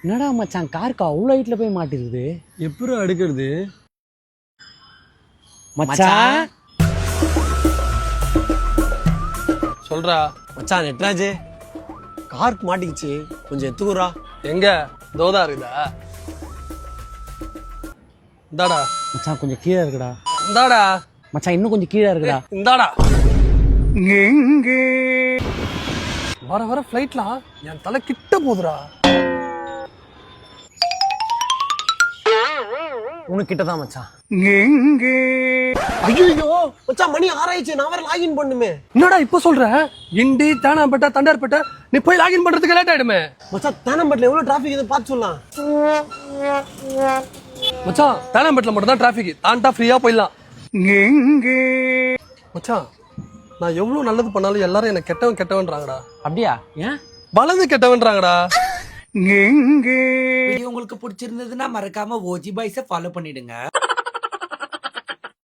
என்னடா மச்சான் காருக்கு அவ்வளோ ஹைட்ல போய் மாட்டிருக்குது. எப்படி அடுக்கிறது மச்சான் சொல்றா மச்சான் நெட்ராஜ் காருக்கு மாட்டிக்கிச்சு, கொஞ்சம் எத்துக்குறா. எங்க தோதா இருக்குதா? இந்தாடா மச்சான் கொஞ்சம் கீழே இருக்குடா. இந்தாடா மச்சான் இன்னும் கொஞ்சம் கீழே இருக்குடா. இந்தாடா. வர வர ஃபிளைட்லாம் என் தலை கிட்ட போகுதுடா. உனக்கிட்ட தான் மச்சான். ஐயோ மச்சான் மணி 6 ஆயிடுச்சு, நான் வேற லாகின் பண்ணுமே. என்னடா இப்ப சொல்ற? இண்டி தேனாம்பேட்டை தண்டார்பேட்டை நீ போய் லாகின் பண்றதுக்கு லேட் ஆயிடுமே. மச்சான் தேனாம்பேட்டில் எவ்வளவு டிராஃபிக் இது பார்த்து சொல்லலாம். மச்சான் தேனாம்பேட்டில் மட்டும் தான் டிராஃபிக், தாண்டா ஃப்ரீயா போயிடலாம். மச்சான் நான் எவ்வளவு நல்லது பண்ணாலும் எல்லாரும் என்ன கெட்டவன் கெட்டவன்றாங்கடா. அப்படியா? ஏன்? வலது கெட்டவன்றாங்கடா. வீடியோ உங்களுக்கு பிடிச்சிருந்ததுன்னா மறக்காம ஓஜி பாய்ஸை ஃபாலோ பண்ணிடுங்க.